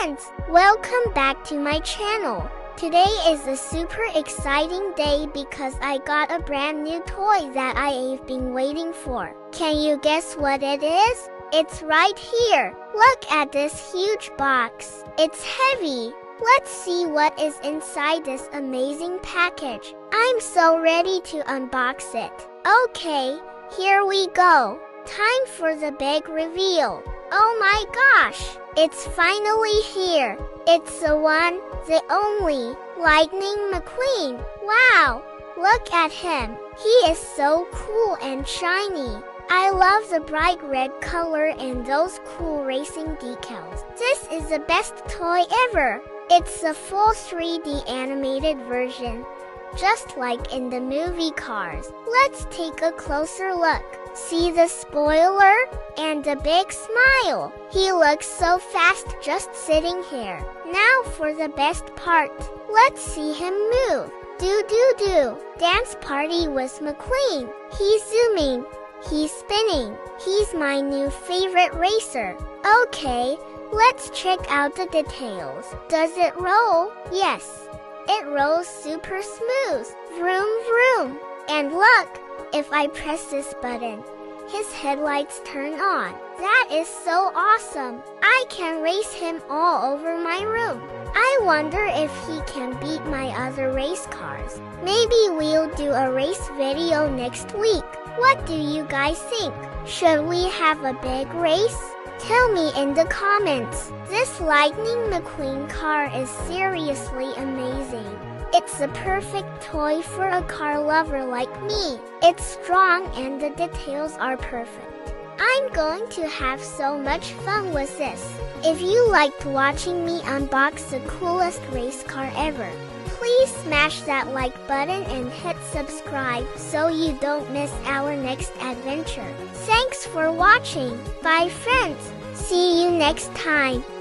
friends, welcome back to my channel. Today is a super exciting day because I got a brand new toy that I've been waiting for. Can you guess what it is? It's right here. Look at this huge box. It's heavy. Let's see what is inside this amazing package. I'm so ready to unbox it. Okay, here we go. Time for the big reveal. Oh my gosh, it's finally here. It's the one, the only, Lightning McQueen. Wow, look at him. He is so cool and shiny. I love the bright red color and those cool racing decals. This is the best toy ever. It's a full 3D animated version, just like in the movie Cars. Let's take a closer look. See the spoiler? And the big smile. He looks so fast just sitting here. Now for the best part. Let's see him move. Do. Dance party with McQueen. He's zooming. He's spinning. He's my new favorite racer. Okay, let's check out the details. Does it roll? Yes. It rolls super smooth. Vroom vroom. And look, if I press this button, his headlights turn on. That is so awesome. I can race him all over my room. I wonder if he can beat my other race cars. Maybe we'll do a race video next week. What do you guys think? Should we have a big race? Tell me in the comments. This Lightning McQueen car is seriously amazing. It's the perfect toy for a car lover like me. It's strong and the details are perfect. I'm going to have so much fun with this. If you liked watching me unbox the coolest race car ever, please smash that like button and hit subscribe so you don't miss our next adventure. Thanks for watching. Bye friends. See you next time.